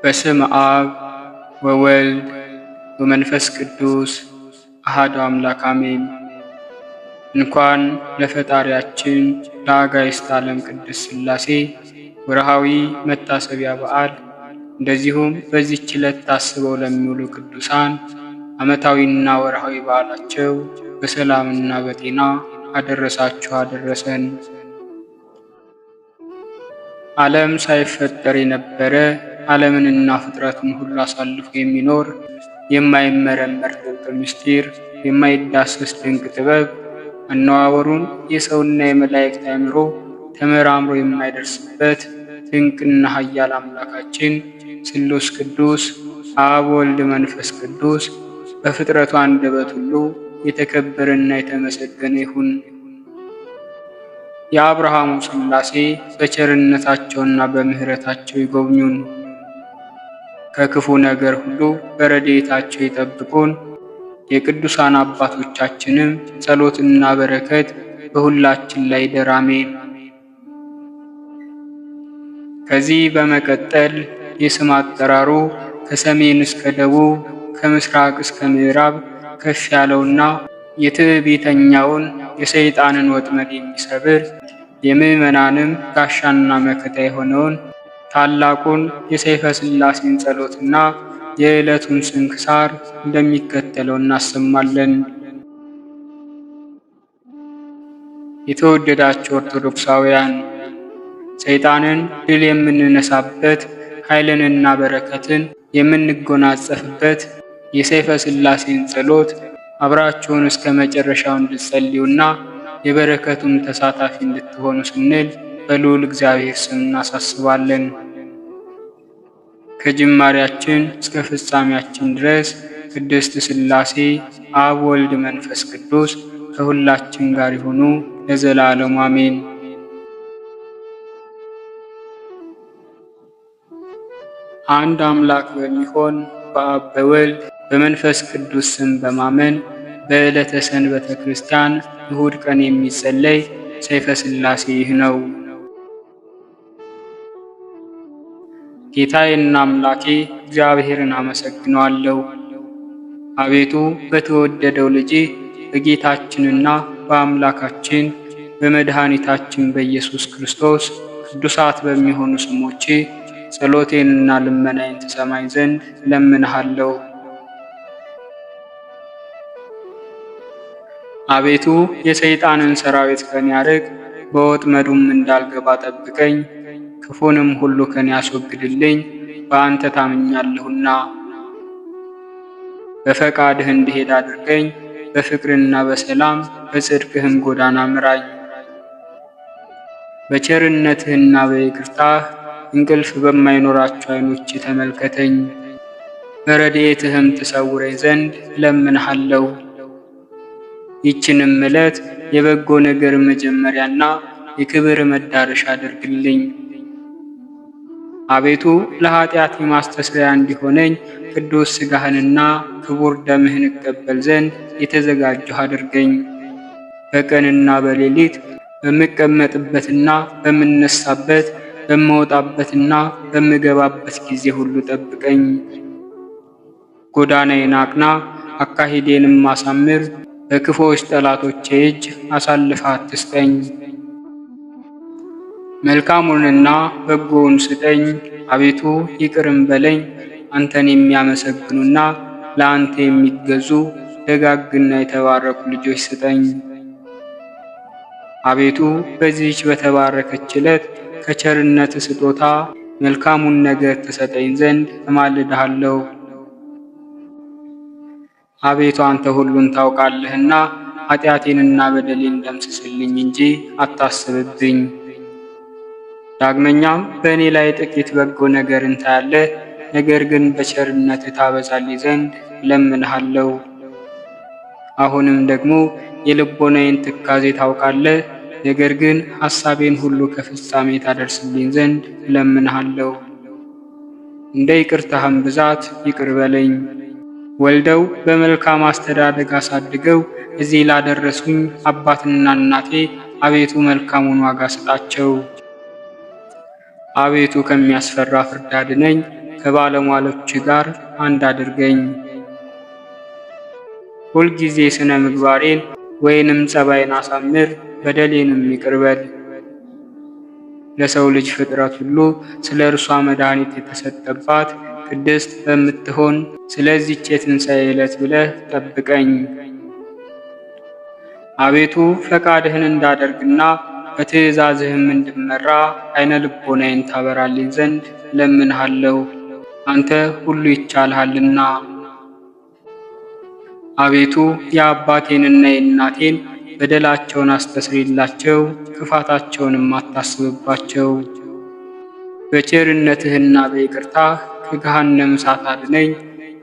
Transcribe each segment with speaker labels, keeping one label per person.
Speaker 1: በስመ አብ ወወልድ ወመንፈስ ቅዱስ አሐዱ አምላክ አሜን። እንኳን ለፈጣሪያችን ለአጋዕዝተ ዓለም ቅድስት ሥላሴ ወርሃዊ መታሰቢያ በዓል እንደዚሁም በዚህች ዕለት ታስበው ለሚውሉ ቅዱሳን ዓመታዊና ወርሃዊ በዓላቸው በሰላምና በጤና አደረሳችሁ አደረሰን። ዓለም ሳይፈጠር የነበረ ዓለምንና ፍጥረቱን ሁሉ አሳልፎ የሚኖር የማይመረመር ጥልቅ ምስጢር፣ የማይዳሰስ ድንቅ ጥበብ፣ አነዋወሩን የሰውና የመላእክት አእምሮ ተመራምሮ የማይደርስበት ድንቅና ኃያል አምላካችን ስሉስ ቅዱስ አብ ወልድ መንፈስ ቅዱስ በፍጥረቱ አንደበት ሁሉ የተከበረና የተመሰገነ ይሁን። የአብርሃሙ ሥላሴ በቸርነታቸውና በምሕረታቸው ይጎብኙን። ከክፉ ነገር ሁሉ በረድኤታቸው ይጠብቁን። የቅዱሳን አባቶቻችንም ጸሎትና በረከት በሁላችን ላይ ይደር፣ አሜን። ከዚህ በመቀጠል የስም አጠራሩ ከሰሜን እስከ ደቡብ ከምስራቅ እስከ ምዕራብ ከፍ ያለውና የትዕቢተኛውን የሰይጣንን ወጥመድ የሚሰብር የምዕመናንም ጋሻና መከታ የሆነውን ታላቁን የሰይፈ ሥላሴን ጸሎትና የዕለቱን ስንክሳር እንደሚከተለው እናሰማለን። የተወደዳችሁ ኦርቶዶክሳውያን፣ ሰይጣንን ድል የምንነሳበት ኃይልንና በረከትን የምንጎናጸፍበት የሰይፈ ሥላሴን ጸሎት አብራችሁን እስከ መጨረሻው እንድትጸልዩና የበረከቱን ተሳታፊ እንድትሆኑ ስንል በልዑል እግዚአብሔር ስም እናሳስባለን። ከጅማሬያችን እስከ ፍጻሜያችን ድረስ ቅድስት ሥላሴ አብ ወልድ መንፈስ ቅዱስ ከሁላችን ጋር ይሁኑ ለዘላለሙ አሜን። አንድ አምላክ በሚሆን በአብ በወልድ በመንፈስ ቅዱስ ስም በማመን በዕለተ ሰንበተ ክርስቲያን እሁድ ቀን የሚጸለይ ሰይፈ ሥላሴ ይህ ነው። ጌታዬና አምላኬ እግዚአብሔርን አመሰግነዋለሁ። አቤቱ በተወደደው ልጅ በጌታችንና በአምላካችን በመድኃኒታችን በኢየሱስ ክርስቶስ ቅዱሳት በሚሆኑ ስሞቼ ጸሎቴንና ልመናዬን ትሰማኝ ዘንድ እለምንሃለሁ። አቤቱ የሰይጣንን ሰራዊት ከኔ አርቅ፣ በወጥመዱም እንዳልገባ ጠብቀኝ። ክፉንም ሁሉ ከኔ ያስወግድልኝ፣ በአንተ ታምኛለሁና። በፈቃድህ እንድሄድ አድርገኝ፣ በፍቅርና በሰላም በጽድቅህም ጎዳና ምራኝ። በቸርነትህና በይቅርታህ እንቅልፍ በማይኖራቸው ዓይኖች ተመልከተኝ፣ በረድኤትህም ትሰውረኝ ዘንድ እለምንሃለሁ። ይህችንም ዕለት የበጎ ነገር መጀመሪያና የክብር መዳረሻ አድርግልኝ። አቤቱ ለኃጢአት ማስተስሪያ እንዲሆነኝ ቅዱስ ሥጋህንና ክቡር ደምህን እቀበል ዘንድ የተዘጋጀሁ አድርገኝ። በቀንና በሌሊት በምቀመጥበትና በምነሳበት በምወጣበትና በምገባበት ጊዜ ሁሉ ጠብቀኝ። ጎዳናዬን አቅና፣ አካሄዴንም አሳምር። በክፉዎች ጠላቶቼ እጅ አሳልፈህ አትስጠኝ። መልካሙንና በጎውን ስጠኝ። አቤቱ ይቅርም በለኝ። አንተን የሚያመሰግኑና ለአንተ የሚገዙ ደጋግና የተባረኩ ልጆች ስጠኝ። አቤቱ በዚህች በተባረከች ዕለት ከቸርነት ስጦታ መልካሙን ነገር ትሰጠኝ ዘንድ እማልድሃለሁ። አቤቱ አንተ ሁሉን ታውቃለህና ኃጢአቴንና በደሌን ደምስስልኝ እንጂ አታስብብኝ። ዳግመኛም በእኔ ላይ ጥቂት በጎ ነገርን ታያለህ፣ ነገር ግን በቸርነትህ ታበዛልኝ ዘንድ እለምንሃለሁ። አሁንም ደግሞ የልቦናዬን ትካዜ ታውቃለህ፣ ነገር ግን ሐሳቤን ሁሉ ከፍጻሜ ታደርስልኝ ዘንድ እለምንሃለሁ። እንደ ይቅርታህም ብዛት ይቅር በለኝ። ወልደው በመልካም አስተዳደግ አሳድገው እዚህ ላደረሱኝ አባትና እናቴ አቤቱ መልካሙን ዋጋ ስጣቸው። አቤቱ ከሚያስፈራ ፍርድ አድነኝ፣ ከባለሟሎች ጋር አንድ አድርገኝ። ሁልጊዜ ስነ ምግባሬን ወይንም ጸባይን አሳምር፣ በደሌንም ይቅር በል። ለሰው ልጅ ፍጥረት ሁሉ ስለ እርሷ መድኃኒት የተሰጠባት ቅድስት በምትሆን ስለዚህች የትንሣኤ ዕለት ብለህ ጠብቀኝ። አቤቱ ፈቃድህን እንዳደርግና በትእዛዝህም እንድመራ ዓይነ ልቦናዬን ታበራልኝ ዘንድ እለምንሃለሁ። አንተ ሁሉ ይቻልሃልና። አቤቱ የአባቴንና የእናቴን በደላቸውን አስተስሪላቸው፣ ክፋታቸውንም አታስብባቸው። በቸርነትህና በይቅርታህ ከገሃነም እሳት አድነኝ።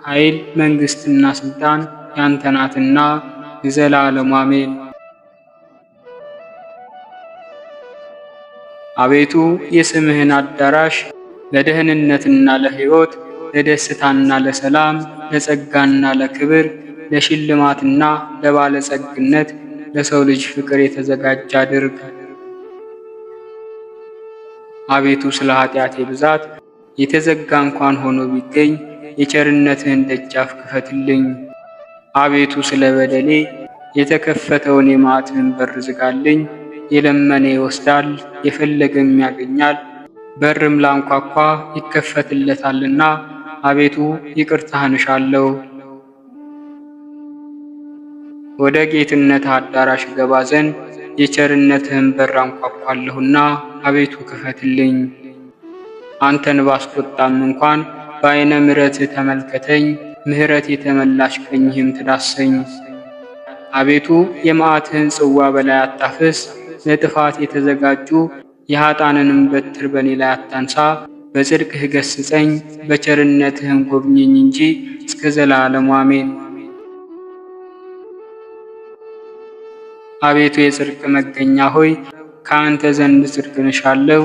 Speaker 1: ኃይል፣ መንግሥትና ሥልጣን ያንተ ናትና ለዘላለሙ አሜን። አቤቱ የስምህን አዳራሽ ለደህንነትና ለሕይወት፣ ለደስታና ለሰላም፣ ለጸጋና ለክብር፣ ለሽልማትና ለባለጸግነት፣ ለሰው ልጅ ፍቅር የተዘጋጀ አድርግ። አቤቱ ስለ ኃጢአቴ ብዛት የተዘጋ እንኳን ሆኖ ቢገኝ የቸርነትህን ደጃፍ ክፈትልኝ። አቤቱ ስለ በደሌ የተከፈተውን የመዓትህን በር ዝጋልኝ። የለመነ ይወስዳል፣ የፈለገም ያገኛል፣ በርም ላንኳኳ ይከፈትለታልና። አቤቱ ይቅርታህን እሻለሁ። ወደ ጌትነት አዳራሽ ገባ ዘንድ የቸርነትህን በር አንኳኳለሁና አቤቱ ክፈትልኝ። አንተን ባስቆጣም እንኳን በዓይነ ምሕረትህ ተመልከተኝ፣ ምሕረት የተመላሽ ቀኝህም ትዳሰኝ። አቤቱ የመዓትህን ጽዋ በላይ አታፍስ፣ ለጥፋት የተዘጋጁ የኃጥአንንም በትር በኔ ላይ አታንሳ። በጽድቅህ ገስጸኝ፣ በቸርነትህም ጎብኘኝ እንጂ እስከ ዘላለሙ አሜን። አቤቱ የጽድቅ መገኛ ሆይ ከአንተ ዘንድ ጽድቅን እሻለሁ።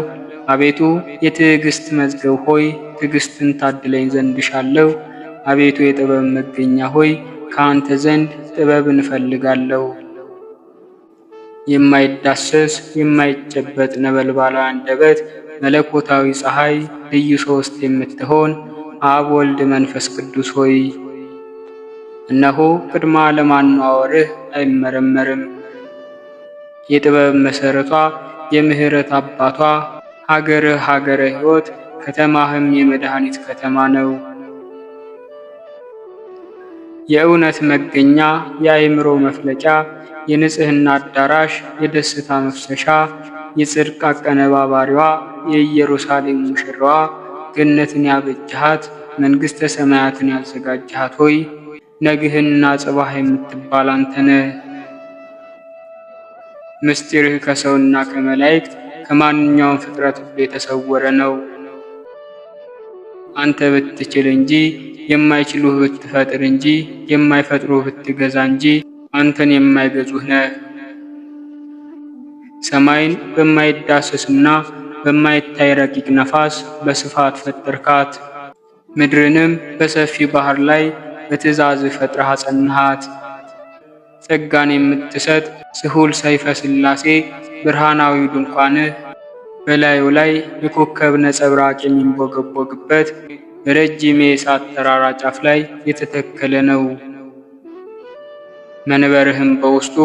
Speaker 1: አቤቱ የትዕግስት መዝገብ ሆይ ትዕግስትን ታድለኝ ዘንድ እሻለሁ። አቤቱ የጥበብ መገኛ ሆይ ከአንተ ዘንድ ጥበብን እፈልጋለሁ። የማይዳሰስ የማይጨበጥ ነበልባላዊ አንደበት፣ መለኮታዊ ፀሐይ፣ ልዩ ሦስት የምትሆን አብ ወልድ መንፈስ ቅዱስ ሆይ እነሆ ቅድመ ዓለም አነዋወርህ አይመረመርም። የጥበብ መሠረቷ የምሕረት አባቷ ሀገርህ ሀገረ ሕይወት ከተማህም የመድኃኒት ከተማ ነው። የእውነት መገኛ የአእምሮ መፍለቂያ የንጽሕና አዳራሽ የደስታ መፍሰሻ የጽድቅ አቀነባባሪዋ የኢየሩሳሌም ሙሽራዋ ገነትን ያበጅሃት መንግሥተ ሰማያትን ያዘጋጅሃት ሆይ ነግህና ጽባህ የምትባል አንተነ። ምስጢርህ ከሰውና ከመላእክት ከማንኛውም ፍጥረት ሁሉ የተሰወረ ነው። አንተ ብትችል እንጂ የማይችሉህ ብትፈጥር እንጂ የማይፈጥሩህ ብትገዛ እንጂ አንተን የማይገዙህ ነህ። ሰማይን በማይዳሰስና በማይታይ ረቂቅ ነፋስ በስፋት ፈጠርካት። ምድርንም በሰፊ ባህር ላይ በትእዛዝህ ፈጥረህ አጸናሃት። ጸጋን የምትሰጥ ስሁል ሰይፈ ሥላሴ ብርሃናዊ ድንኳንህ በላዩ ላይ የኮከብ ነጸብራቅ የሚንቦገቦግበት በረጅም የእሳት ተራራ ጫፍ ላይ የተተከለ ነው። መንበርህም በውስጡ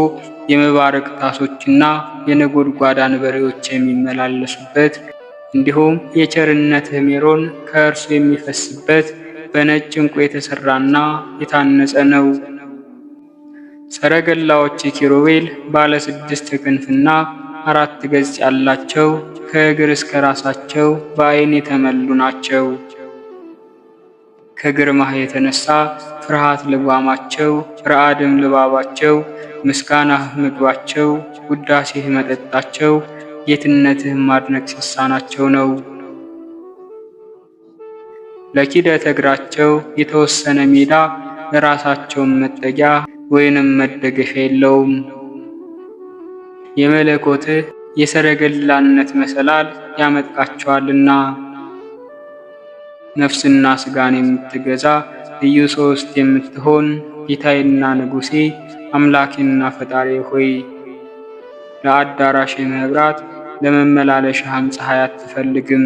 Speaker 1: የመባረቅ ታሶችና የነጎድጓድ አንበሬዎች የሚመላለሱበት እንዲሁም የቸርነትህ ሜሮን ከእርሱ የሚፈስበት በነጭ ዕንቁ የተሰራና የታነጸ ነው። ሰረገላዎች ኪሩቤል ባለ 6 ክንፍና 4 ገጽ ያላቸው ከእግር እስከ ራሳቸው በዓይን የተመሉ ናቸው። ከግርማህ የተነሳ ፍርሃት ልጓማቸው፣ ረዓድም ልባባቸው፣ ምስጋናህ ምግባቸው፣ ውዳሴህ መጠጣቸው፣ ጌትነትህም ማድነቅ ሲሳናቸው ነው። ለኪደተ እግራቸው የተወሰነ ሜዳ ለራሳቸውም መጠጊያ ወይንም መደገፊያ የለውም። የመለኮትህ የሰረገላነት መሰላል ያመጣቸዋልና ነፍስና ስጋን የምትገዛ ልዩ ሶስት የምትሆን ጌታዬና ንጉሴ አምላኬና ፈጣሪ ሆይ ለአዳራሽ መብራት ለመመላለሻህም ፀሐይ አትፈልግም።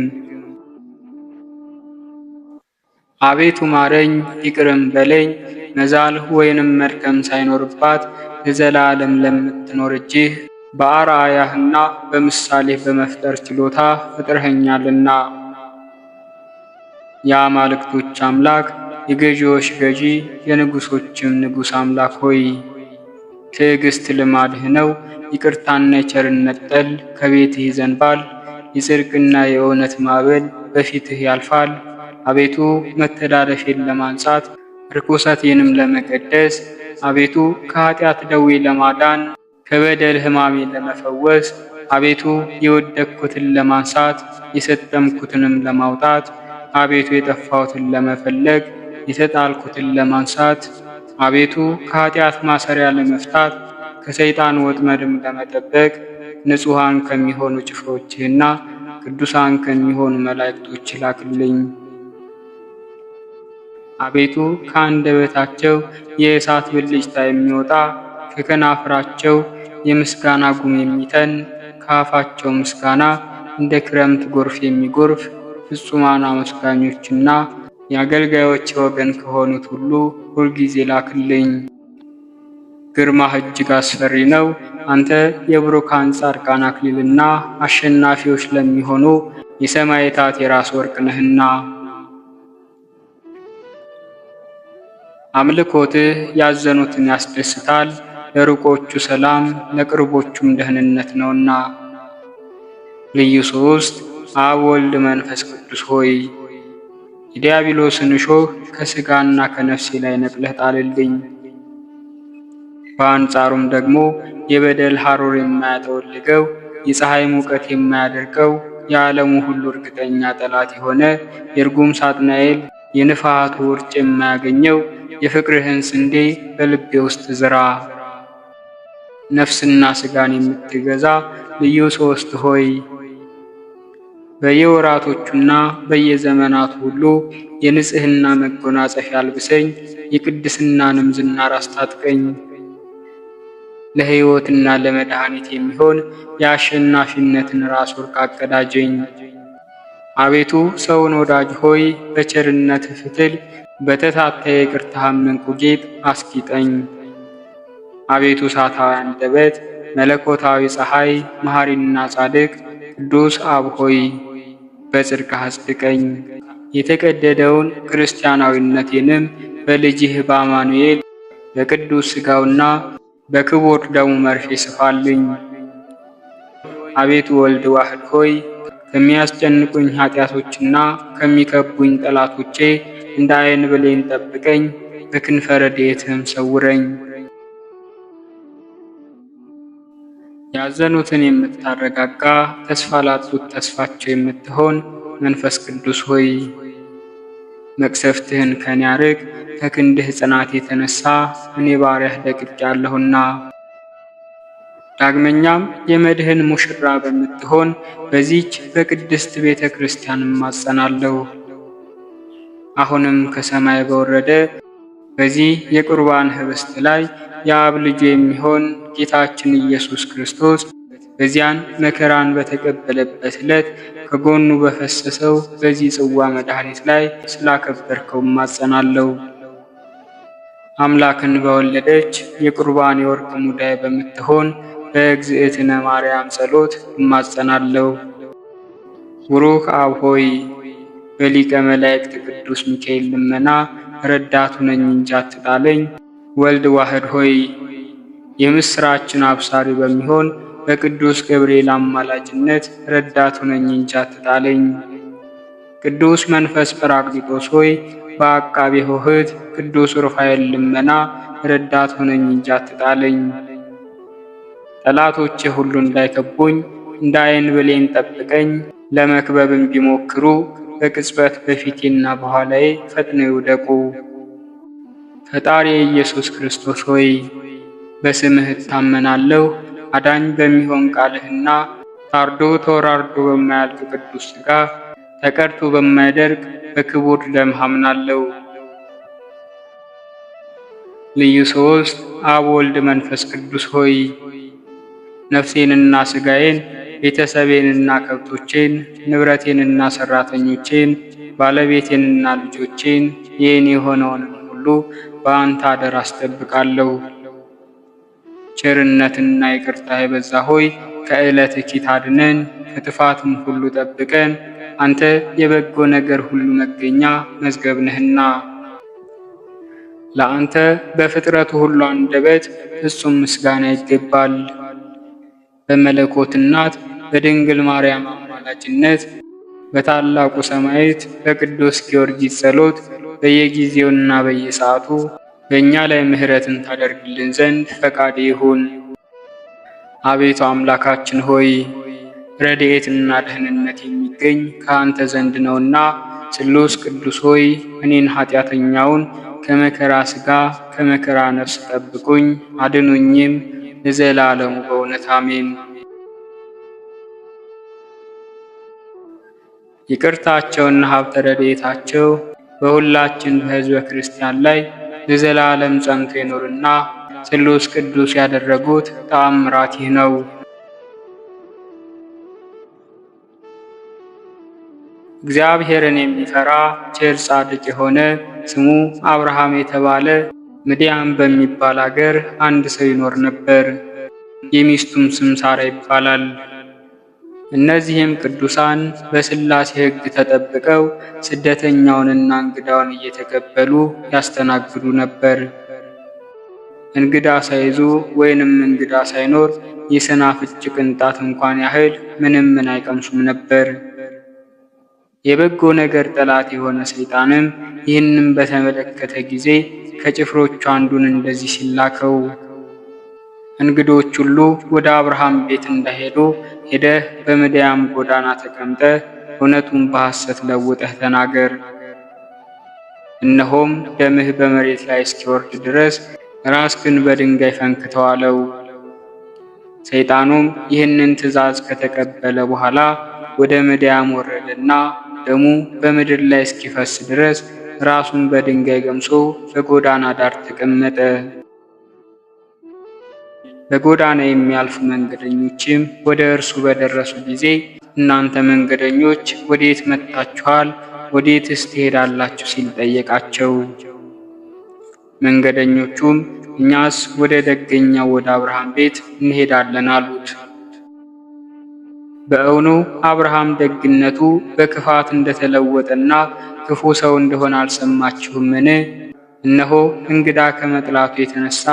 Speaker 1: አቤቱ ማረኝ ይቅርም በለኝ። መዛል ወይንም መድከም ሳይኖርባት ለዘላለም ለምትኖር እጅህ በአርአያህና በምሳሌህ በመፍጠር ችሎታ ፈጥረኸኛልና። የአማልክቶች አምላክ የገዢዎች ገዢ የንጉሶችም ንጉሥ አምላክ ሆይ ትዕግስት ልማድህ ነው። ይቅርታና የቸርነት ጠል ከቤትህ ይዘንባል። የጽድቅና የእውነት ማዕበል በፊትህ ያልፋል። አቤቱ መተላለፌን ለማንጻት ርኩሰቴንም ለመቀደስ አቤቱ ከኃጢአት ደዌ ለማዳን ከበደል ሕማሜን ለመፈወስ አቤቱ የወደቅኩትን ለማንሳት የሰጠምኩትንም ለማውጣት አቤቱ የጠፋሁትን ለመፈለግ የተጣልኩትን ለማንሳት አቤቱ ከኃጢአት ማሰሪያ ለመፍታት ከሰይጣን ወጥመድም ለመጠበቅ ንጹሐን ከሚሆኑ ጭፍሮችህና ቅዱሳን ከሚሆኑ መላእክቶች ላክልኝ። አቤቱ ከአንደበታቸው የእሳት ብልጭታ የሚወጣ ከከናፍራቸው የምስጋና ጉም የሚተን ከአፋቸው ምስጋና እንደ ክረምት ጎርፍ የሚጎርፍ ፍጹማን አመስጋኞችና የአገልጋዮች ወገን ከሆኑት ሁሉ ሁልጊዜ ላክልኝ። ግርማህ እጅግ አስፈሪ ነው። አንተ የብሩካን ጻድቃን አክሊልና አሸናፊዎች ለሚሆኑ የሰማዕታት የራስ ወርቅ ነህና። አምልኮትህ ያዘኑትን ያስደስታል። ለሩቆቹ ሰላም ለቅርቦቹም ደህንነት ነውና። ልዩ ሶስት አብ ወልድ መንፈስ ቅዱስ ሆይ የዲያብሎስን እሾህ ከሥጋና ከነፍሴ ላይ ነቅለህ ጣልልኝ። በአንጻሩም ደግሞ የበደል ሐሩር የማያጠወልገው የፀሐይ ሙቀት የማያደርቀው የዓለሙ ሁሉ እርግጠኛ ጠላት የሆነ የርጉም ሳጥናኤል የንፋቱ ውርጭ የማያገኘው የፍቅርህን ስንዴ በልቤ ውስጥ ዝራ። ነፍስና ሥጋን የምትገዛ ልዩ ሶስት ሆይ በየወራቶቹና በየዘመናቱ ሁሉ የንጽሕና መጎናጸፊያ አልብሰኝ፣ የቅድስናንም ዝናር አስታጥቀኝ። ለሕይወትና ለመድኃኒት የሚሆን የአሸናፊነትን ራስ ወርቅ አቀዳጀኝ። አቤቱ ሰውን ወዳጅ ሆይ በቸርነትህ ፍትል በተታታ የይቅርታህም ዕንቁ ጌጥ አስጊጠኝ። አቤቱ እሳታዊ አንደበት መለኮታዊ ፀሐይ መሐሪና ጻድቅ ቅዱስ አብ ሆይ በጽድቅህ አጽድቀኝ። የተቀደደውን ክርስቲያናዊነቴንም በልጅህ በአማኑኤል በቅዱስ ሥጋውና በክቡር ደሙ መርፌ ስፋልኝ። አቤቱ ወልድ ዋህድ ሆይ ከሚያስጨንቁኝ ኃጢአቶችና ከሚከቡኝ ጠላቶቼ እንደ ዓይን ብሌን ጠብቀኝ፣ በክንፈ ረድኤትህም ሰውረኝ። ያዘኑትን የምታረጋጋ ተስፋ ላጡት ተስፋቸው የምትሆን መንፈስ ቅዱስ ሆይ መቅሰፍትህን ከኔ አርቅ። ከክንድህ ጽናት የተነሳ እኔ ባሪያህ ደቅቄአለሁና። ዳግመኛም የመድህን ሙሽራ በምትሆን በዚች በቅድስት ቤተ ክርስቲያን እማጸናለሁ። አሁንም ከሰማይ በወረደ በዚህ የቁርባን ህብስት ላይ የአብ ልጁ የሚሆን ጌታችን ኢየሱስ ክርስቶስ በዚያን መከራን በተቀበለበት ዕለት ከጎኑ በፈሰሰው በዚህ ጽዋ መድኃኒት ላይ ስላከበርከው እማጸናለሁ። አምላክን በወለደች የቁርባን የወርቅ ሙዳይ በምትሆን በእግዝእትነ ማርያም ጸሎት እማጸናለሁ። ቡሩክ አብ ሆይ በሊቀ መላእክት ቅዱስ ሚካኤል ልመና ረዳቱ ነኝ እንጂ አትጣለኝ። ወልድ ዋህድ ሆይ የምስራችን አብሳሪ በሚሆን በቅዱስ ገብርኤል አማላጅነት ረዳቱ ነኝ እንጂ አትጣለኝ። ቅዱስ መንፈስ ጰራቅሊጦስ ሆይ በአቃቤ ሆህት ቅዱስ ሩፋኤል ልመና ረዳቱ ነኝ እንጂ አትጣለኝ። ጠላቶቼ ሁሉ እንዳይከቡኝ እንደ ዓይን ብሌን ጠብቀኝ። ለመክበብም ቢሞክሩ በቅጽበት በፊቴና በኋላዬ ፈጥነው ይውደቁ። ፈጣሪ ኢየሱስ ክርስቶስ ሆይ በስምህ እታመናለሁ። አዳኝ በሚሆን ቃልህና ታርዶ ተወራርዶ በማያልቅ ቅዱስ ሥጋ ተቀድቶ በማይደርቅ በክቡር ደምህ አምናለሁ። ልዩ ሶስት አብ ወልድ መንፈስ ቅዱስ ሆይ ነፍሴንና ሥጋዬን ቤተሰቤንና ከብቶቼን ንብረቴንና ሠራተኞቼን ባለቤቴንና ልጆቼን የኔ የሆነውንም ሁሉ በአንተ አደራ አስጠብቃለሁ። ቸርነትና ይቅርታ የበዛ ሆይ ከዕለትህ አድነን፣ ከጥፋትም ሁሉ ጠብቀን። አንተ የበጎ ነገር ሁሉ መገኛ መዝገብ ነህና ለአንተ በፍጥረቱ ሁሉ አንደበት ፍጹም ምስጋና ይገባል። በመለኮት እናት በድንግል ማርያም አማላጅነት በታላቁ ሰማዕት በቅዱስ ጊዮርጊስ ጸሎት በየጊዜውና በየሰዓቱ በእኛ ላይ ምሕረትን ታደርግልን ዘንድ ፈቃድ ይሁን። አቤቱ አምላካችን ሆይ ረድኤትና ደህንነት የሚገኝ ከአንተ ዘንድ ነውና፣ ስሉስ ቅዱስ ሆይ እኔን ኃጢአተኛውን ከመከራ ሥጋ ከመከራ ነፍስ ጠብቁኝ አድኑኝም ለዘላለሙ በእውነት አሜን። ይቅርታቸውና ሀብተ ረድኤታቸው በሁላችን በሕዝበ ክርስቲያን ላይ ለዘላለም ጸንቶ ይኖርና ስሉስ ቅዱስ ያደረጉት ተአምራት ይህ ነው። እግዚአብሔርን የሚፈራ ቸር ጻድቅ የሆነ ስሙ አብርሃም የተባለ ምድያም በሚባል አገር አንድ ሰው ይኖር ነበር። የሚስቱም ስም ሳራ ይባላል። እነዚህም ቅዱሳን በሥላሴ ሕግ ተጠብቀው ስደተኛውንና እንግዳውን እየተቀበሉ ያስተናግዱ ነበር። እንግዳ ሳይዙ ወይንም እንግዳ ሳይኖር የሰናፍጭ ቅንጣት እንኳን ያህል ምንም አይቀምሱም ነበር። የበጎ ነገር ጠላት የሆነ ሰይጣንም ይህንን በተመለከተ ጊዜ ከጭፍሮቹ አንዱን እንደዚህ ሲላከው፣ እንግዶች ሁሉ ወደ አብርሃም ቤት እንዳይሄዱ ሄደህ በምድያም ጎዳና ተቀምጠ እውነቱን በሐሰት ለውጠህ ተናገር። እነሆም ደምህ በመሬት ላይ እስኪወርድ ድረስ ራስህን በድንጋይ ፈንክተው አለው። ሰይጣኑም ይህንን ትእዛዝ ከተቀበለ በኋላ ወደ ምድያም ወረደና ደሙ በምድር ላይ እስኪፈስ ድረስ ራሱን በድንጋይ ገምሶ በጎዳና ዳር ተቀመጠ። በጎዳና የሚያልፉ መንገደኞችም ወደ እርሱ በደረሱ ጊዜ እናንተ መንገደኞች ወዴት መጥታችኋል? ወዴትስ ትሄዳላችሁ? ሲል ጠየቃቸው። መንገደኞቹም እኛስ ወደ ደገኛው ወደ አብርሃም ቤት እንሄዳለን አሉት። በእውኑ አብርሃም ደግነቱ በክፋት እንደተለወጠና ክፉ ሰው እንደሆነ አልሰማችሁምን? እነሆ እንግዳ ከመጥላቱ የተነሳ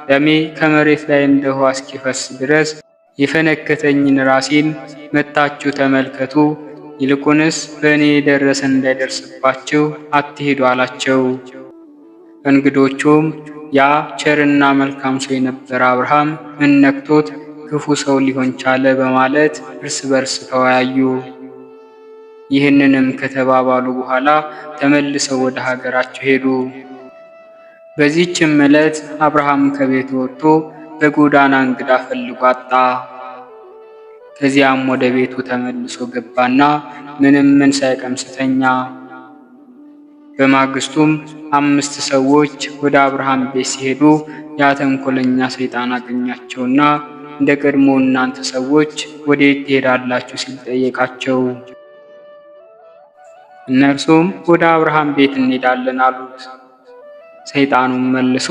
Speaker 1: ደሜ ከመሬት ላይ እንደ ውኃ እስኪፈስ ድረስ የፈነከተኝን ራሴን መጥታችሁ ተመልከቱ። ይልቁንስ በእኔ የደረሰ እንዳይደርስባችሁ አትሄዱ አላቸው። እንግዶቹም ያ ቸርና መልካም ሰው የነበረ አብርሃም ምን ነክቶት ክፉ ሰው ሊሆን ቻለ? በማለት እርስ በርስ ተወያዩ። ይህንንም ከተባባሉ በኋላ ተመልሰው ወደ ሀገራቸው ሄዱ። በዚህችም ዕለት አብርሃም ከቤቱ ወጥቶ በጎዳና እንግዳ ፈልጎ አጣ። ከዚያም ወደ ቤቱ ተመልሶ ገባና ምን ሳይቀምስ ተኛ። በማግስቱም 5 ሰዎች ወደ አብርሃም ቤት ሲሄዱ ያ ተንኮለኛ ሰይጣን አገኛቸውና እንደ ቀድሞ እናንተ ሰዎች ወዴት ትሄዳላችሁ? ሲል ጠየቃቸው። እነርሱም ወደ አብርሃም ቤት እንሄዳለን አሉት። ሰይጣኑም መልሶ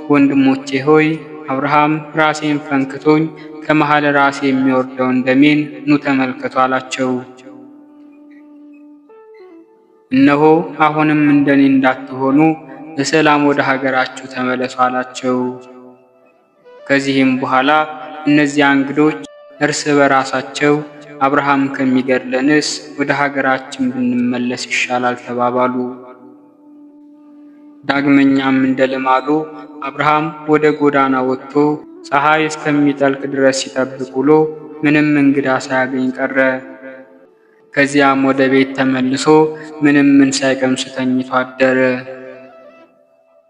Speaker 1: ወንድሞቼ ሆይ አብርሃም ራሴን ፈንክቶኝ ከመሃል ራሴ የሚወርደውን ደሜን ኑ ተመልከቱ አላቸው። እነሆ አሁንም እንደኔ እንዳትሆኑ በሰላም ወደ ሀገራችሁ ተመለሱ አላቸው። ከዚህም በኋላ እነዚያ እንግዶች እርስ በራሳቸው አብርሃም ከሚገድለንስ ወደ ሀገራችን ብንመለስ ይሻላል ተባባሉ። ዳግመኛም እንደ ልማዱ አብርሃም ወደ ጎዳና ወጥቶ ፀሐይ እስከሚጠልቅ ድረስ ሲጠብቅ ውሎ ምንም እንግዳ ሳያገኝ ቀረ። ከዚያም ወደ ቤት ተመልሶ ምን ሳይቀምስ ተኝቶ አደረ።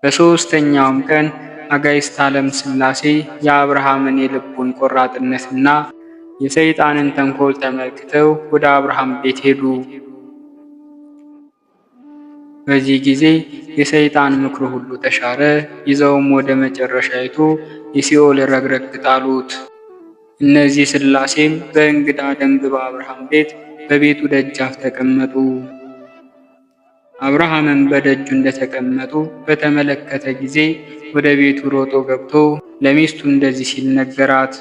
Speaker 1: በሦስተኛውም ቀን አጋዕዝተ ዓለም ሥላሴ የአብርሃምን የልቡን ቆራጥነትና የሰይጣንን ተንኮል ተመልክተው ወደ አብርሃም ቤት ሄዱ። በዚህ ጊዜ የሰይጣን ምክሩ ሁሉ ተሻረ። ይዘውም ወደ መጨረሻይቱ የሲኦል ረግረግ ጣሉት። እነዚህ ሥላሴም በእንግዳ ደንብ በአብርሃም ቤት በቤቱ ደጃፍ ተቀመጡ። አብርሃምም በደጁ እንደተቀመጡ በተመለከተ ጊዜ ወደ ቤቱ ሮጦ ገብቶ ለሚስቱ እንደዚህ ሲል ነገራት።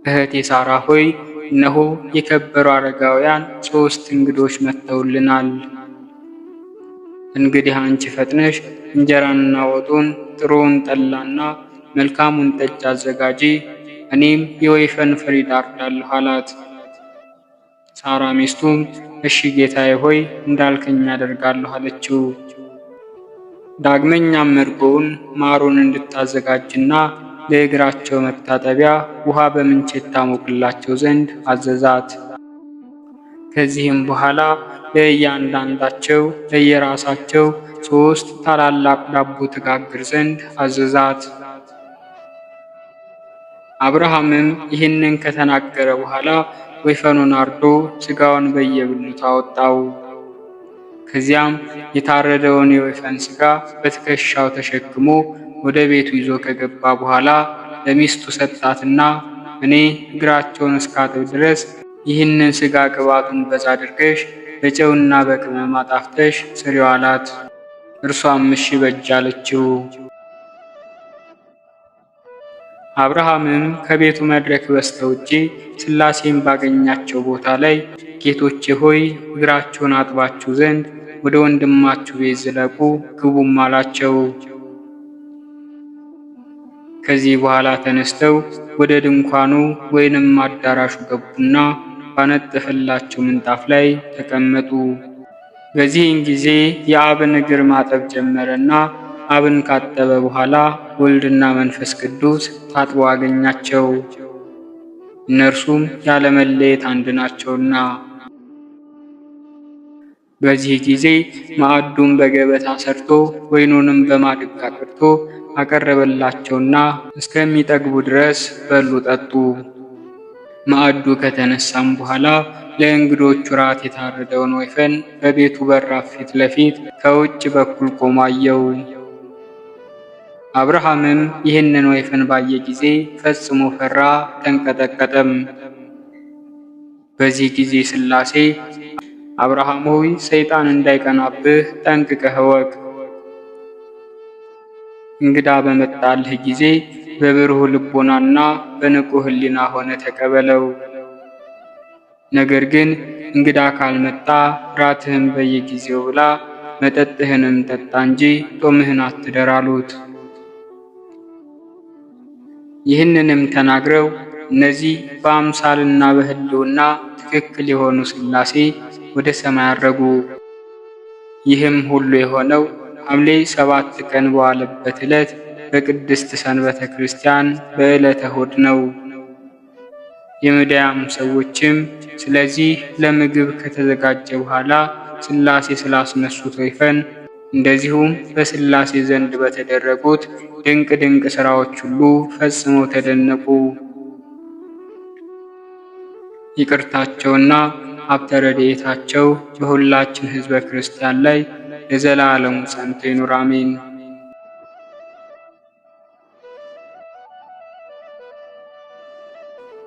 Speaker 1: እህቴ ሳራ ሆይ፣ እነሆ የከበሩ አረጋውያን 3 እንግዶች መጥተውልናል። እንግዲህ አንቺ ፈጥነሽ እንጀራንና ወጡን፣ ጥሩውን ጠላና መልካሙን ጠጅ አዘጋጂ፣ እኔም የወይፈን ፍሪዳ አርዳለሁ አላት። ሳራ ሚስቱም እሺ ጌታዬ ሆይ እንዳልከኝ አደርጋለሁ አለችው። ዳግመኛም እርጎውን ማሩን እንድታዘጋጅና ለእግራቸው መታጠቢያ ውሃ በምንቸት ታሞቅላቸው ዘንድ አዘዛት። ከዚህም በኋላ ለእያንዳንዳቸው ለየራሳቸው 3 ታላላቅ ዳቦ ትጋግር ዘንድ አዘዛት። አብርሃምም ይህንን ከተናገረ በኋላ ወይፈኑን አርዶ ሥጋውን በየብልቱ አወጣው። ከዚያም የታረደውን የወይፈን ሥጋ በትከሻው ተሸክሞ ወደ ቤቱ ይዞ ከገባ በኋላ ለሚስቱ ሰጣትና እኔ እግራቸውን እስካጥብ ድረስ ይህንን ሥጋ ቅባቱን በዛ አድርገሽ በጨውና በቅመም አጣፍተሽ ስሪው አላት። እርሷም እሺ በጅ አለችው። አብርሃምም ከቤቱ መድረክ በስተውጪ ሥላሴን ባገኛቸው ቦታ ላይ ጌቶቼ ሆይ እግራቸውን አጥባችሁ ዘንድ ወደ ወንድማችሁ ቤት ዝለቁ ግቡም አላቸው። ከዚህ በኋላ ተነስተው ወደ ድንኳኑ ወይንም አዳራሹ ገቡና ባነጠፈላቸው ምንጣፍ ላይ ተቀመጡ። በዚህን ጊዜ የአብን እግር ማጠብ ጀመረና አብን ካጠበ በኋላ ወልድና መንፈስ ቅዱስ ታጥበው አገኛቸው። እነርሱም ያለመለየት አንድ ናቸውና። በዚህ ጊዜ ማዕዱን በገበታ ሰርቶ ወይኑንም በማድጋ ቀድቶ አቀረበላቸውና እስከሚጠግቡ ድረስ በሉ ጠጡ። ማዕዱ ከተነሳም በኋላ ለእንግዶቹ ራት የታረደውን ወይፈን በቤቱ በራፍ ፊት ለፊት ከውጭ በኩል ቆሞ አየው። አብርሃምም ይህንን ወይፈን ባየ ጊዜ ፈጽሞ ፈራ፣ ተንቀጠቀጠም። በዚህ ጊዜ ሥላሴ አብርሃም ሆይ ሰይጣን እንዳይቀናብህ ጠንቅቀህ እወቅ። እንግዳ በመጣልህ ጊዜ በብሩህ ልቦናና በንቁ ሕሊና ሆነ ተቀበለው። ነገር ግን እንግዳ ካልመጣ ራትህን በየጊዜው ብላ፣ መጠጥህንም ጠጣ እንጂ ጦምህን አትደር አሉት። ይህንንም ተናግረው እነዚህ በአምሳልና በሕልውና ትክክል የሆኑ ሥላሴ ወደ ሰማይ አረጉ። ይህም ሁሉ የሆነው ሐምሌ 7 ቀን በዋለበት ዕለት በቅድስት ሰንበተ ክርስቲያን በዕለተ እሑድ ነው። የምድያም ሰዎችም ስለዚህ ለምግብ ከተዘጋጀ በኋላ ሥላሴ ስላስነሱት ወይፈን እንደዚሁም በሥላሴ ዘንድ በተደረጉት ድንቅ ድንቅ ሥራዎች ሁሉ ፈጽመው ተደነቁ። ይቅርታቸውና ሀብተ ረድኤታቸው በሁላችን ሕዝበ ክርስቲያን ላይ ለዘላለሙ ጸንቶ ይኑር አሜን።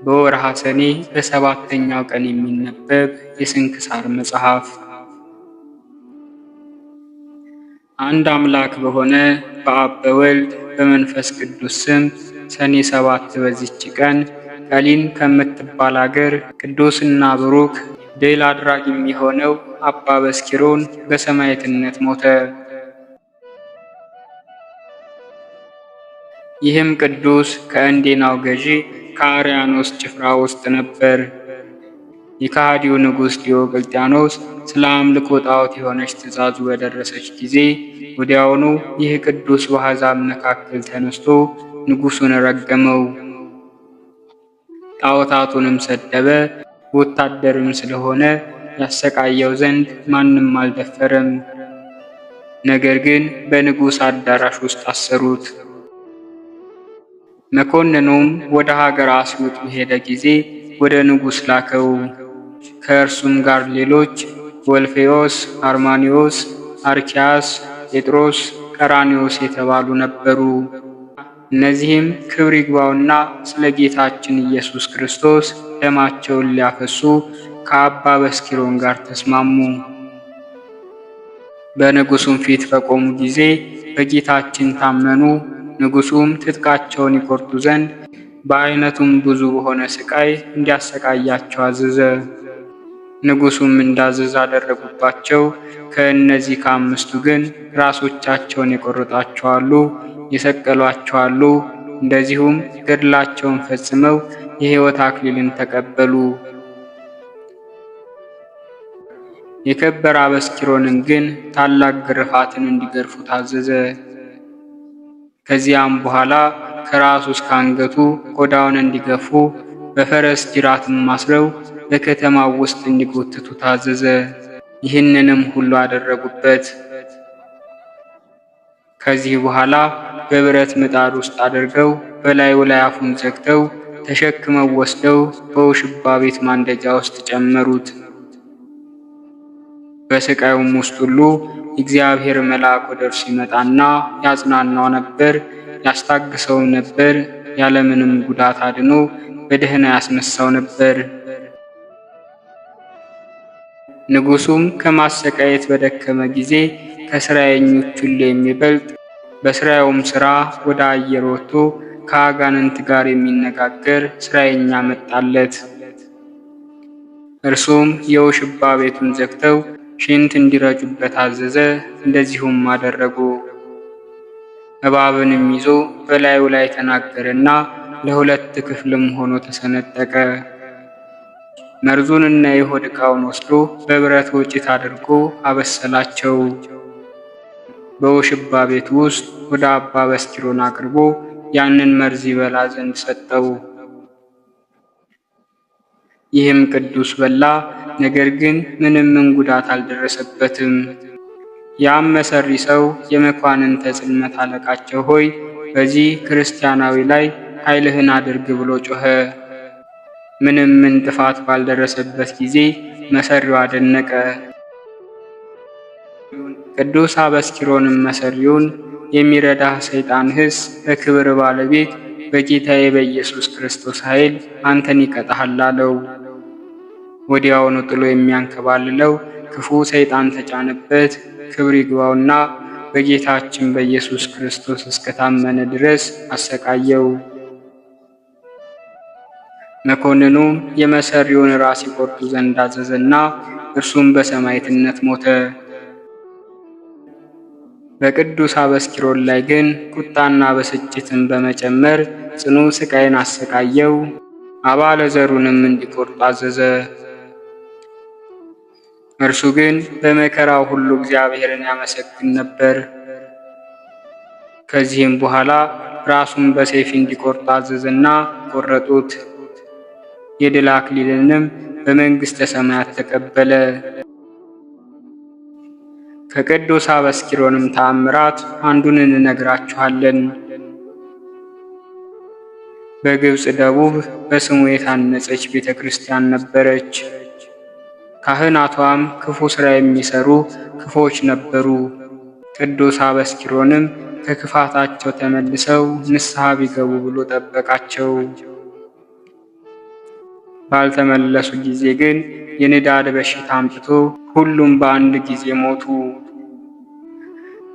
Speaker 1: በወርሃ ሰኔ በ7ኛው ቀን የሚነበብ የስንክሳር መጽሐፍ። አንድ አምላክ በሆነ በአብ በወልድ በመንፈስ ቅዱስ ስም ሰኔ 7 በዚች ቀን ቀሊን ከምትባል አገር ቅዱስና ብሩክ ድል አድራጊ የሚሆነው አባ በስኪሮን በሰማዕትነት ሞተ። ይህም ቅዱስ ከእንዴናው ገዢ ከአርያኖስ ጭፍራ ውስጥ ነበር። የከሃዲው ንጉሥ ዲዮቅልጥያኖስ ስለ አምልኮ ጣዖት የሆነች ትእዛዙ በደረሰች ጊዜ ወዲያውኑ ይህ ቅዱስ በአሕዛብ መካከል ተነስቶ ንጉሡን ረገመው፣ ጣዖታቱንም ሰደበ። ወታደርም ስለሆነ ያሰቃየው ዘንድ ማንም አልደፈረም። ነገር ግን በንጉሥ አዳራሽ ውስጥ አሰሩት። መኮንኑም ወደ ሀገር አስዩጥ በሄደ ጊዜ ወደ ንጉሥ ላከው። ከእርሱም ጋር ሌሎች ወልፌዎስ፣ አርማኒዎስ፣ አርኪያስ፣ ጴጥሮስ፣ ቀራኒዮስ የተባሉ ነበሩ። እነዚህም ክብር ይግባውና ስለ ጌታችን ኢየሱስ ክርስቶስ ደማቸውን ሊያፈሱ ከአባ በስኪሮን ጋር ተስማሙ። በንጉሱም ፊት በቆሙ ጊዜ በጌታችን ታመኑ። ንጉሱም ትጥቃቸውን ይቆርጡ ዘንድ በአይነቱም ብዙ በሆነ ስቃይ እንዲያሰቃያቸው አዘዘ። ንጉሱም እንዳዘዘ አደረጉባቸው። ከእነዚህ ከአምስቱ ግን ራሶቻቸውን የቆረጧቸው አሉ፣ የሰቀሏቸው አሉ። እንደዚሁም ገድላቸውን ፈጽመው የሕይወት አክሊልን ተቀበሉ። የከበረ አበስኪሮንን ግን ታላቅ ግርፋትን እንዲገርፉ ታዘዘ። ከዚያም በኋላ ከራሱ እስከ አንገቱ ቆዳውን እንዲገፉ በፈረስ ጅራትም አስረው በከተማው ውስጥ እንዲጎትቱ ታዘዘ። ይህንንም ሁሉ አደረጉበት። ከዚህ በኋላ በብረት ምጣድ ውስጥ አድርገው በላዩ ላይ አፉን ዘግተው ተሸክመው ወስደው በውሽባ ቤት ማንደጃ ውስጥ ጨመሩት። በስቃዩም ውስጥ ሁሉ እግዚአብሔር መልአክ ወደ እርሱ ይመጣና ያጽናናው ነበር፣ ያስታግሰው ነበር። ያለምንም ጉዳት አድኖ በደህና ያስነሳው ነበር። ንጉሱም ከማሰቃየት በደከመ ጊዜ ከስራየኞች ሁሉ የሚበልጥ በስራውም ስራ ወደ አየር ወጥቶ ከአጋንንት ጋር የሚነጋገር ስራየኛ መጣለት። እርሱም የውሽባ ቤቱን ዘግተው ሽንት እንዲረጩበት አዘዘ። እንደዚሁም አደረጉ። እባብንም ይዞ በላዩ ላይ ተናገረና ለሁለት ክፍልም ሆኖ ተሰነጠቀ። መርዙንና የሆድ ዕቃውን ወስዶ በብረት ወጭት አድርጎ አበሰላቸው። በውሽባ ቤት ውስጥ ወደ አባ በስኪሮን አቅርቦ ያንን መርዝ ይበላ ዘንድ ሰጠው። ይህም ቅዱስ በላ፣ ነገር ግን ምንም ጉዳት አልደረሰበትም። ያም መሰሪ ሰው የመኳንንተ ጽልመት አለቃቸው ሆይ በዚህ ክርስቲያናዊ ላይ ኃይልህን አድርግ ብሎ ጮኸ። ምንም ጥፋት ባልደረሰበት ጊዜ መሰሪው አደነቀ። ቅዱስ አበስኪሮንም መሰሪውን የሚረዳህ ሰይጣንህስ በክብር ባለቤት በጌታዬ በኢየሱስ ክርስቶስ ኃይል አንተን ይቀጣሃል አለው። ወዲያውኑ ጥሎ የሚያንከባልለው ክፉ ሰይጣን ተጫነበት። ክብር ይግባውና በጌታችን በኢየሱስ ክርስቶስ እስከታመነ ድረስ አሰቃየው። መኮንኑም የመሰሪውን ራስ ይቆርጡ ዘንድ አዘዘና እርሱም በሰማዕትነት ሞተ። በቅዱስ አበስኪሮን ላይ ግን ቁጣና ብስጭትን በመጨመር ጽኑ ስቃይን አሰቃየው። አባለ ዘሩንም እንዲቆርጡ አዘዘ። እርሱ ግን በመከራው ሁሉ እግዚአብሔርን ያመሰግን ነበር። ከዚህም በኋላ ራሱን በሰይፍ እንዲቆርጡ አዘዘና ቆረጡት። የድል አክሊልንም በመንግሥተ ሰማያት ተቀበለ። ከቅዱስ አበስኪሮንም ተአምራት አንዱን እንነግራችኋለን። በግብፅ ደቡብ በስሙ የታነጸች ቤተ ክርስቲያን ነበረች። ካህናቷም ክፉ ሥራ የሚሰሩ ክፎች ነበሩ። ቅዱስ አበስኪሮንም ከክፋታቸው ተመልሰው ንስሐ ቢገቡ ብሎ ጠበቃቸው። ባልተመለሱ ጊዜ ግን የንዳድ በሽታ አምጥቶ ሁሉም በአንድ ጊዜ ሞቱ።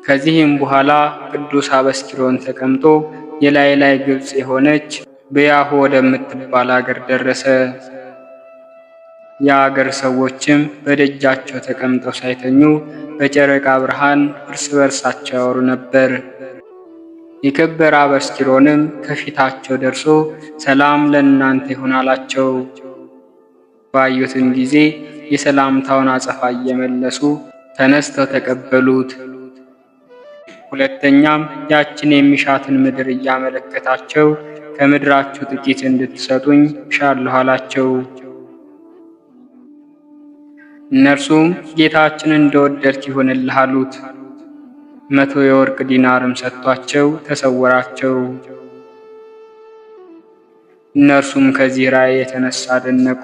Speaker 1: ከዚህም በኋላ ቅዱስ አበስኪሮን ተቀምጦ የላይ ላይ ግብፅ የሆነች በያሁ ወደምትባል አገር ደረሰ። የአገር ሰዎችም በደጃቸው ተቀምጠው ሳይተኙ በጨረቃ ብርሃን እርስ በርሳቸው ያወሩ ነበር። የከበረ አበስኪሮንም ከፊታቸው ደርሶ ሰላም ለእናንተ ይሁን አላቸው። ባዩትም ጊዜ የሰላምታውን አጸፋ እየመለሱ ተነስተው ተቀበሉት። ሁለተኛም ያችን የሚሻትን ምድር እያመለከታቸው ከምድራችሁ ጥቂት እንድትሰጡኝ እሻለሁ አላቸው። እነርሱም ጌታችን እንደወደድክ ይሁንልህ አሉት። 100 የወርቅ ዲናርም ሰጥቷቸው ተሰወራቸው። እነርሱም ከዚህ ራእይ የተነሳ አደነቁ።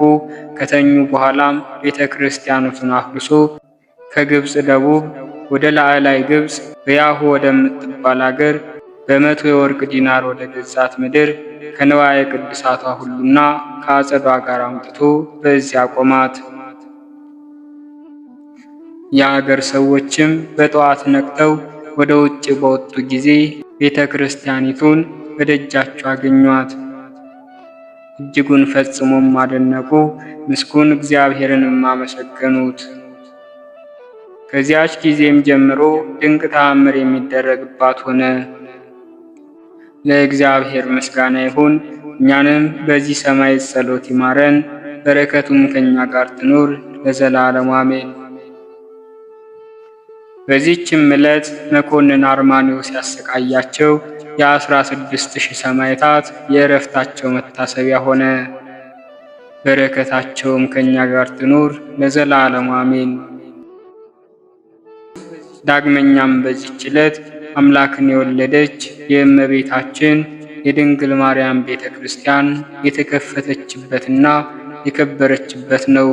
Speaker 1: ከተኙ በኋላም ቤተ ክርስቲያኑን አፍርሶ ከግብፅ ደቡብ ወደ ላዕላይ ግብፅ በያሁ ወደምትባል አገር በ100 የወርቅ ዲናር ወደ ገዛት ምድር ከንዋየ ቅድሳቷ ሁሉና ከአጸዷ ጋር አምጥቶ በዚያ ቆማት። የአገር ሰዎችም በጠዋት ነቅተው ወደ ውጭ በወጡ ጊዜ ቤተ ክርስቲያኒቱን በደጃቸው አገኟት። እጅጉን ፈጽሞም አደነቁ፣ ምስጉን እግዚአብሔርንም አመሰገኑት። ከዚያች ጊዜም ጀምሮ ድንቅ ተአምር የሚደረግባት ሆነ። ለእግዚአብሔር ምስጋና ይሁን። እኛንም በዚህ ሰማይ ጸሎት ይማረን፣ በረከቱም ከኛ ጋር ትኑር ለዘላለሙ አሜን። በዚህችም ዕለት መኮንን አርማንዮስ ያሰቃያቸው የ16,000 ሰማዕታት የዕረፍታቸው መታሰቢያ ሆነ። በረከታቸውም ከኛ ጋር ትኑር ለዘላለሙ አሜን። ዳግመኛም በዚህች ዕለት አምላክን የወለደች የእመቤታችን የድንግል ማርያም ቤተ ክርስቲያን የተከፈተችበትና የከበረችበት ነው።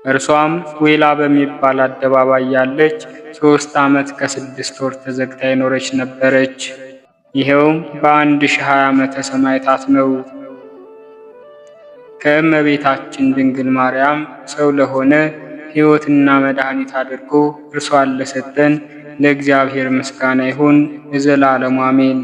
Speaker 1: እርሷም ወይላ በሚባል አደባባይ ያለች 3 ዓመት ከ6 ወር ተዘግታ የኖረች ነበረች። ይኸውም በ1020 ዓመተ ሰማዕታት ነው። ከእመቤታችን ድንግል ማርያም ሰው ለሆነ ሕይወትና መድኃኒት አድርጎ እርሷን ለሰጠን ለእግዚአብሔር ምስጋና ይሁን ለዘላለሙ አሜን።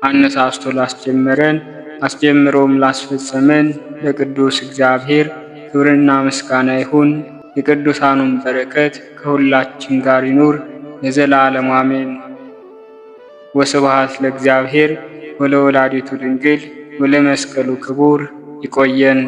Speaker 1: አነሳስቶ ላስጀመረን አስጀምሮም ላስፈጸመን ለቅዱስ እግዚአብሔር ክብርና ምስጋና ይሁን። የቅዱሳኑን በረከት ከሁላችን ጋር ይኑር ለዘላለሙ አሜን። ወስብሐት ለእግዚአብሔር ወለወላዲቱ ድንግል ወለመስቀሉ ክቡር። ይቆየን።